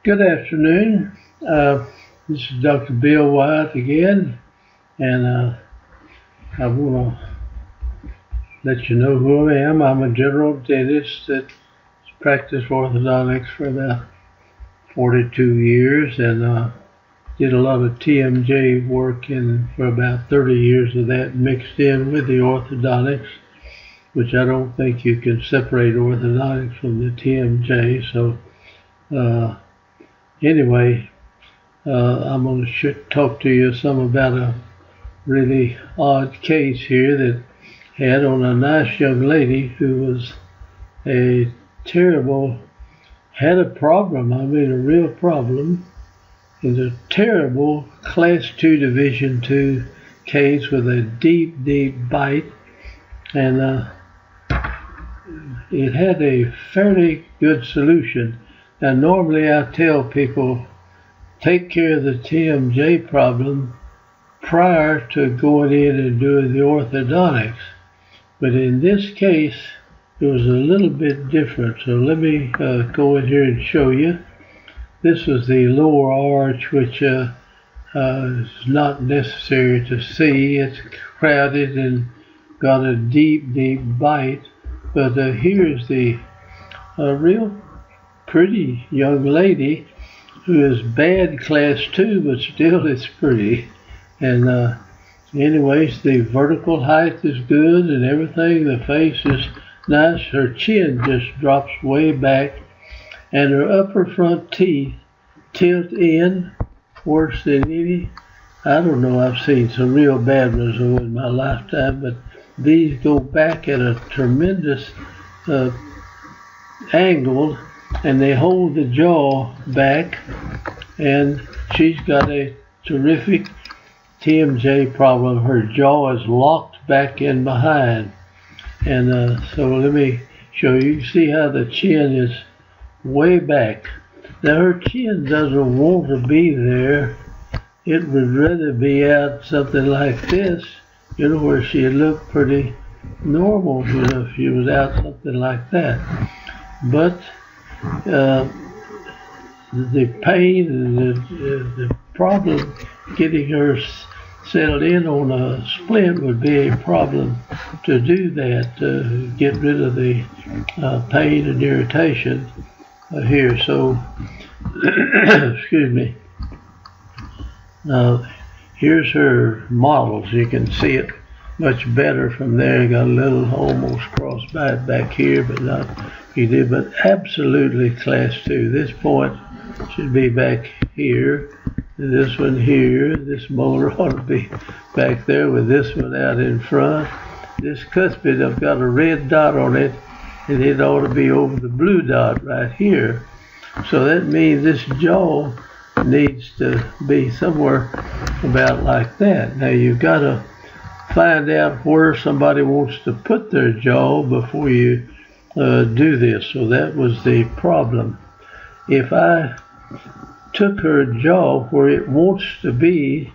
Good afternoon. This is Dr. Bill Wyatt again, and I want to let you know who I am. I'm a general dentist that's practiced orthodontics for about 42 years and did a lot of TMJ work for about 30 years of that mixed in with the orthodontics, which I don't think you can separate orthodontics from the TMJ. So anyway, I'm going to talk to you some about a really odd case here that had on a nice young lady who was had a problem, I mean a real problem, in a terrible Class 2 Division 2 case with a deep bite, and it had a fairly good solution. Now normally I tell people, take care of the TMJ problem prior to going in and doing the orthodontics. But in this case, it was a little bit different. So let me go in here and show you. This was the lower arch, which is not necessary to see. It's crowded and got a deep bite. But here's the real pretty young lady who is bad Class 2, but still is pretty. And anyways, the vertical height is good and everything. The face is nice. Her chin just drops way back, and her upper front teeth tilt in worse than any. I don't know, I've seen some real bad ones in my lifetime, but these go back at a tremendous angle, and they hold the jaw back, and she's got a terrific TMJ problem. Her jaw is locked back in behind, and so let me show you. You can see how the chin is way back. Now her chin doesn't want to be there. It would rather be out something like this, you know, where she looked pretty normal, you know, if she was out something like that. But the pain and the problem getting her settled in on a splint would be a problem to do that, to get rid of the pain and irritation here. So, excuse me. Here's her models. You can see it much better from there. Got a little almost crossbite back here, but not he did, but absolutely Class 2. This point should be back here, and this one here. This molar ought to be back there with this one out in front. This cuspid, I've got a red dot on it, and it ought to be over the blue dot right here. So that means this jaw needs to be somewhere about like that. Now you've got to find out where somebody wants to put their jaw before you do this. So that was the problem. If I took her jaw where it wants to be,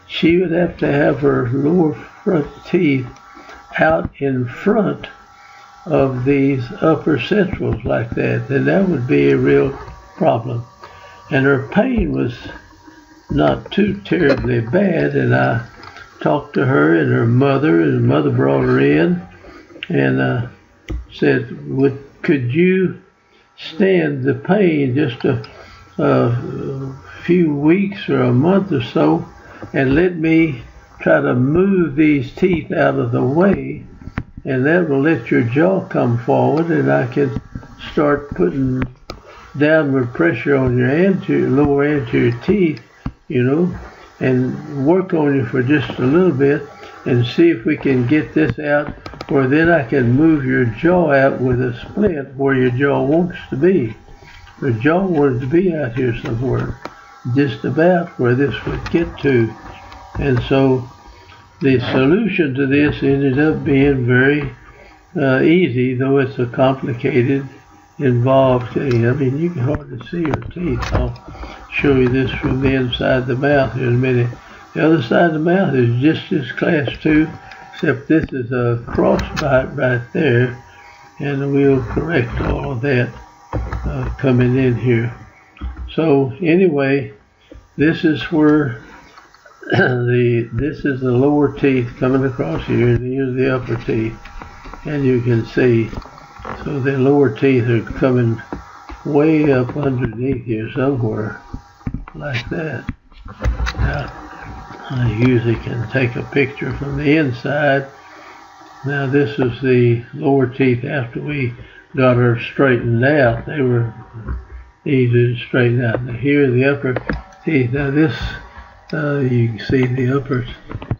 she would have to have her lower front teeth out in front of these upper centrals like that, and that would be a real problem. And her pain was not too terribly bad, and I talked to her and her mother, and her mother brought her in and said, could you stand the pain just a few weeks or a month or so, and let me try to move these teeth out of the way, and that will let your jaw come forward, and I can start putting downward pressure on your lower anterior teeth, you know, and work on you for just a little bit and see if we can get this out, or then I can move your jaw out with a splint where your jaw wants to be. Your jaw wanted to be out here somewhere, just about where this would get to. And so the solution to this ended up being very easy, though it's a complicated, involved thing. I mean, you can hardly see her teeth. I'll show you this from the inside the mouth in a minute. The other side of the mouth is just as Class 2, except this is a crossbite right there, and we'll correct all of that coming in here. So anyway, this is where this is the lower teeth coming across here, and here's the upper teeth, and you can see, so the lower teeth are coming way up underneath here somewhere, like that. Now, I usually can take a picture from the inside. Now this is the lower teeth after we got her straightened out. They were easy to straighten out. Now here are the upper teeth. Now this, you can see the upper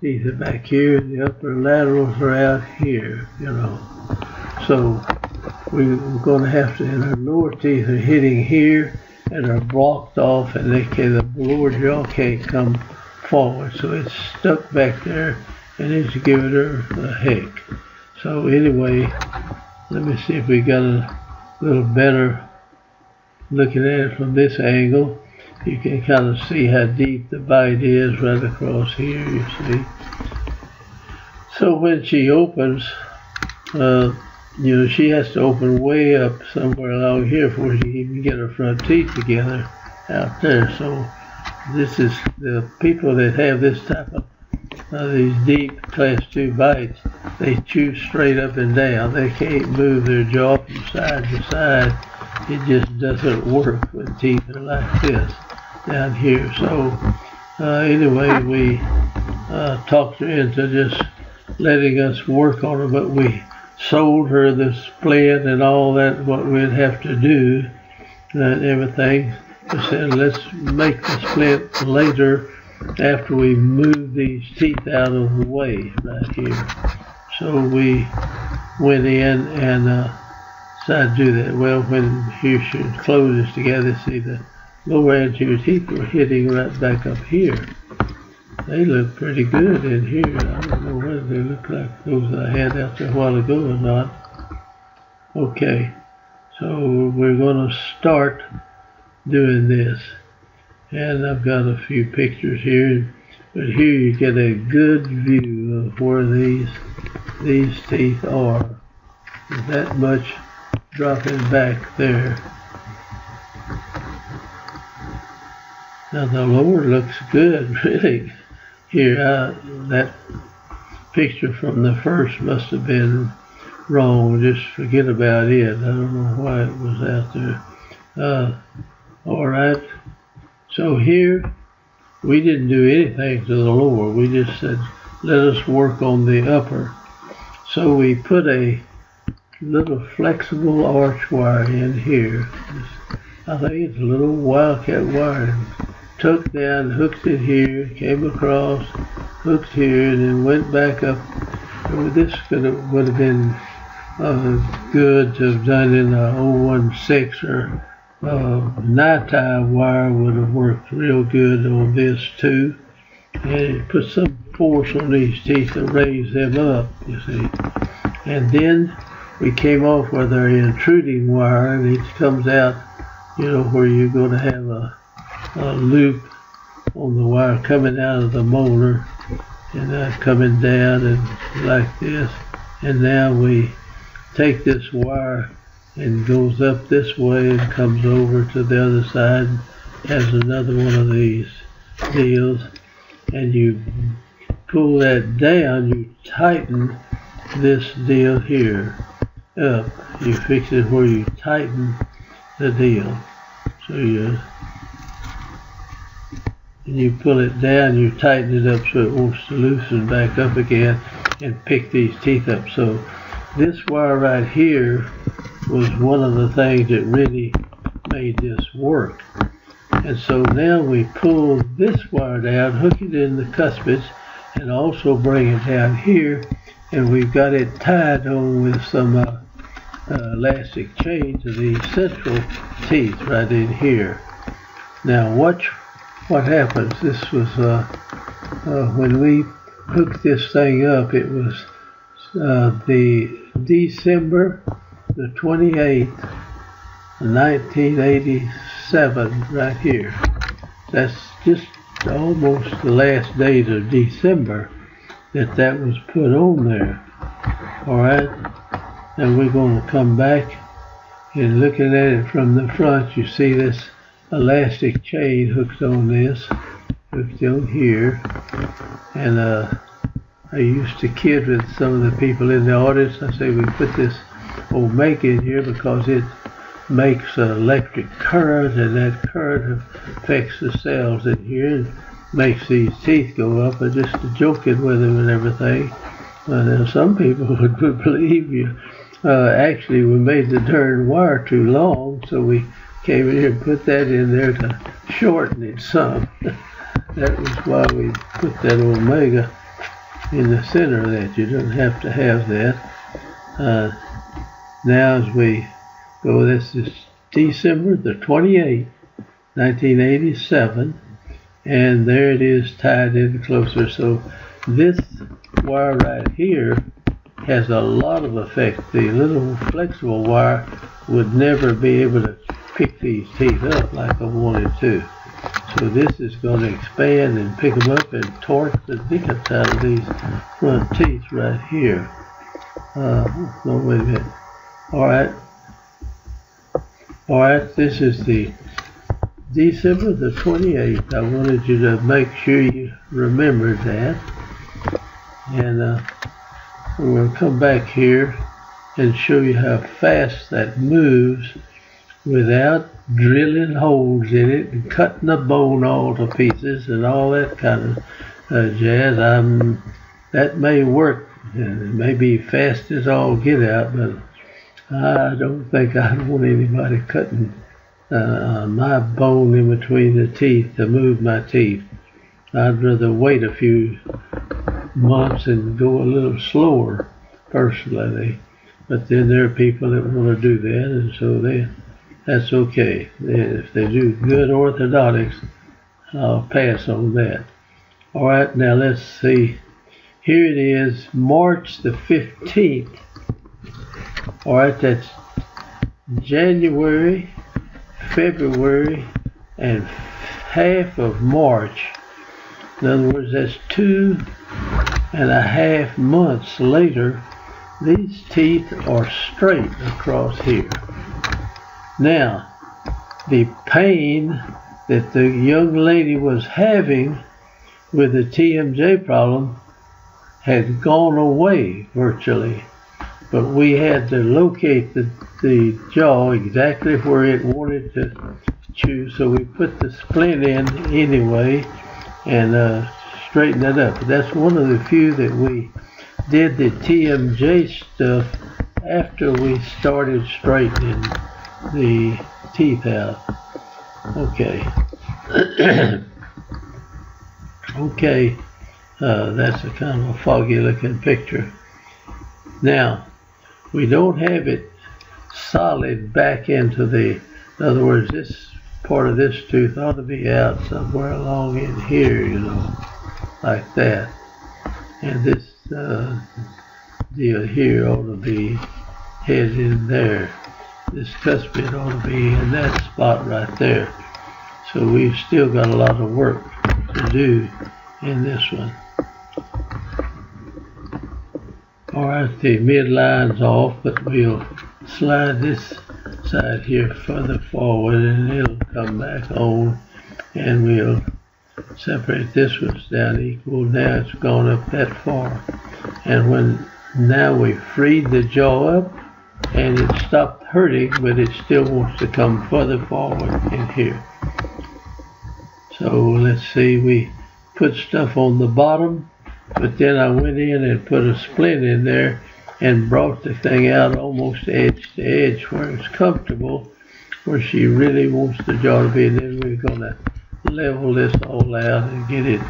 teeth are back here, the upper laterals are out here, you know. So we're going to have to, and our lower teeth are hitting here and are blocked off, and the lower jaw can't come forward, so it's stuck back there, and it's giving her a heck. So anyway, let me see if we got a little better looking at it from this angle. You can kind of see how deep the bite is right across here, you see. So when she opens, you know, she has to open way up somewhere along here before she can even get her front teeth together out there. So this is the people that have this type of these deep class 2 bites, they chew straight up and down. They can't move their jaw from side to side. It just doesn't work when teeth are like this down here. So anyway, we talked her into just letting us work on her, but we sold her the splint and all that, what we'd have to do and everything. I said, let's make the splint later after we move these teeth out of the way right here. So we went in and decided to do that. Well, when here she closes together, see the lower anterior teeth were hitting right back up here. They look pretty good in here. I don't know whether they look like those I had out there a while ago or not. Okay, so we're going to start doing this. And I've got a few pictures here, but here you get a good view of where these teeth are. There's that much dropping back there. Now the lower looks good, really. Here, that picture from the first must have been wrong. Just forget about it. I don't know why it was out there. All right. So here, we didn't do anything to the lower. We just said, let us work on the upper. So we put a little flexible arch wire in here. I think it's a little wildcat wire. Tucked down, hooked it here, came across, hooked here, and then went back up. This would have been good to have done in a 016 or night-tie wire would have worked real good on this too. And it put some force on these teeth to raise them up, you see. And then we came off with our intruding wire, and it comes out, you know, where you're going to have a loop on the wire coming out of the molar and coming down and like this. And now we take this wire and goes up this way and comes over to the other side, has another one of these deals, and you pull that down, you tighten this deal here up. You fix it where you tighten the deal. So you pull it down, you tighten it up so it wants to loosen back up again and pick these teeth up. So this wire right here was one of the things that really made this work. And so now we pull this wire down, hook it in the cuspids, and also bring it down here, and we've got it tied on with some elastic chain to the central teeth right in here. Now watch what happens. This was when we hooked this thing up, it was the December the 28th, 1987, right here. That's just almost the last days of December that was put on there. All right, and we're going to come back and looking at it from the front. You see this elastic chain hooked on this, hooked on here, and I used to kid with some of the people in the audience. I say we put this omega in here because it makes an electric current, and that current affects the cells in here and makes these teeth go up. And just joking with them and everything. Now some people would believe you. Actually, we made the darn wire too long, so we came in here and put that in there to shorten it some. That was why we put that omega in the center of that. You don't have to have that. Now as we go, this is December the 28th, 1987, and there it is tied in closer. So this wire right here has a lot of effect. The little flexible wire would never be able to pick these teeth up like I wanted to. So this is going to expand and pick them up and torque the dickens out of these front teeth right here. No, wait a minute. Alright, this is the December the 28th. I wanted you to make sure you remembered that. And we're going to come back here and show you how fast that moves without drilling holes in it and cutting the bone all to pieces and all that kind of jazz. That may work, and it may be fast as all get out, but I don't think I'd want anybody cutting my bone in between the teeth to move my teeth. I'd rather wait a few months and go a little slower, personally. But then there are people that want to do that, and so that's okay. If they do good orthodontics, I'll pass on that. Alright, now let's see. Here it is, March the 15th. Alright, that's January, February, and half of March. In other words, that's 2.5 months later. These teeth are straight across here. Now, the pain that the young lady was having with the TMJ problem had gone away virtually, but we had to locate the jaw exactly where it wanted to chew, so we put the splint in anyway and straightened it up. But that's one of the few that we did the TMJ stuff after we started straightening the teeth out. Okay. Okay, that's a kind of a foggy looking picture. Now, we don't have it solid back into in other words, this part of this tooth ought to be out somewhere along in here, you know, like that. And this deal here ought to be headed in there. This cuspid ought to be in that spot right there. So we've still got a lot of work to do in this one. Alright, the midline's off, but we'll slide this side here further forward and it'll come back on, and we'll separate this one down equal. Now it's gone up that far, and now we've freed the jaw up and it stopped hurting, but it still wants to come further forward in here. So let's see, we put stuff on the bottom, but then I went in and put a splint in there and brought the thing out almost edge to edge where it's comfortable, where she really wants the jaw to be. And then we're going to level this all out and get it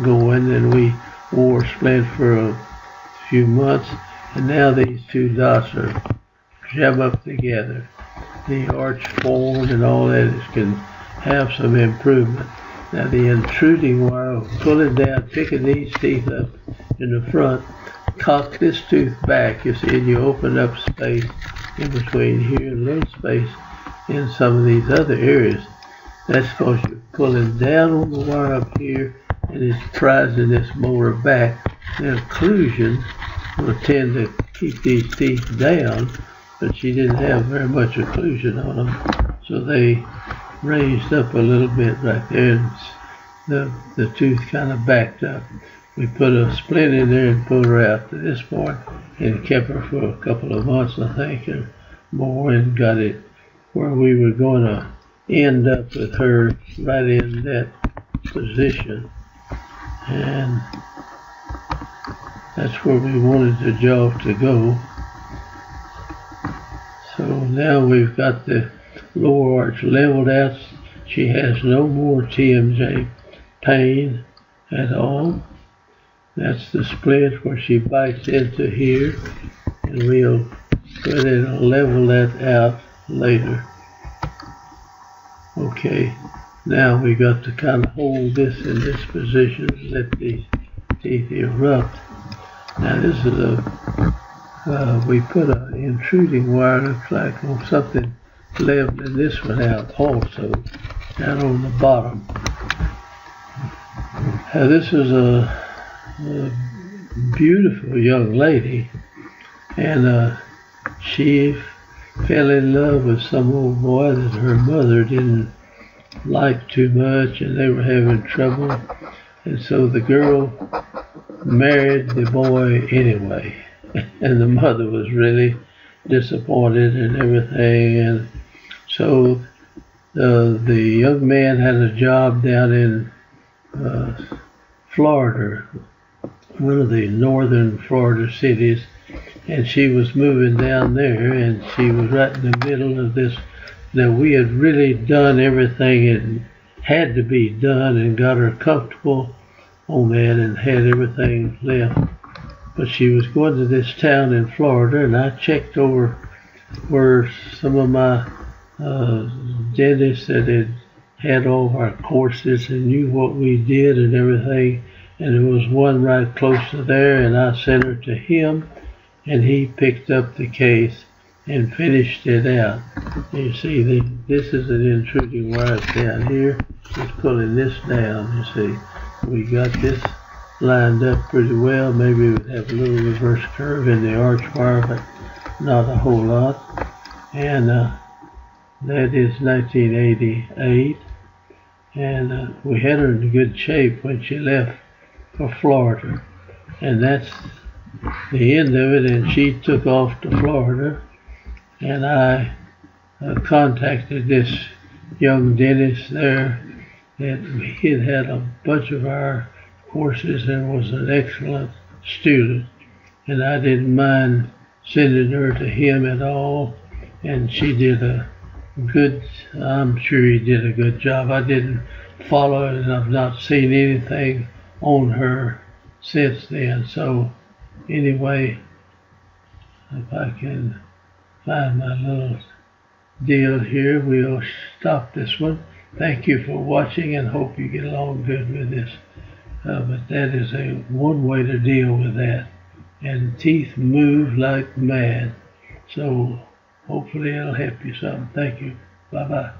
going. And we wore splint for a few months, and now these two dots are jam up together. The arch form and all that can have some improvement. Now the intruding wire, pull it down, picking these teeth up in the front, cock this tooth back, you see, and you open up space in between here, a little space in some of these other areas. That's because you're pulling down on the wire up here and it's prizing this molar back. The occlusion will tend to keep these teeth down, but she didn't have very much occlusion on them, so they raised up a little bit right there, and the tooth kind of backed up. We put a splint in there and pulled her out to this point, and kept her for a couple of months, I think, or more, and got it where we were going to end up with her right in that position. And that's where we wanted the jaw to go. So now we've got the lower arch leveled out. She has no more TMJ pain at all. That's the splint where she bites into here, and we'll go ahead and level that out later. Okay, now we got to kind of hold this in this position, let these teeth erupt. Now this is we put an intruding wire, looks like, on something, leveling this one out also, down on the bottom. Now this is a beautiful young lady, and she fell in love with some old boy that her mother didn't like too much, and they were having trouble, and so the girl married the boy anyway, and the mother was really disappointed and everything. And so the young man had a job down in Florida, one of the northern Florida cities, and she was moving down there, and she was right in the middle of this. Now, we had really done everything it had to be done and got her comfortable on that and had everything left. But she was going to this town in Florida, and I checked over where some of my dentists that had all of our courses and knew what we did and everything. And there was one right close to there, and I sent her to him, and he picked up the case and finished it out. You see, this is an intruding wire down here. Just pulling this down, you see. We got this lined up pretty well. Maybe we have a little reverse curve in the arch wire, but not a whole lot. And that is 1988. And we had her in good shape when she left for Florida. And that's the end of it, and she took off to Florida, and I contacted this young dentist there that he had a bunch of our courses and was an excellent student, and I didn't mind sending her to him at all, and she did a good, I'm sure he did a good job. I didn't follow it, and I've not seen anything on her since then. So anyway, if I can find my little deal here, we'll stop this one. Thank you for watching, and hope you get along good with this. But that is one way to deal with that. And teeth move like mad. So hopefully it'll help you some. Thank you. Bye-bye.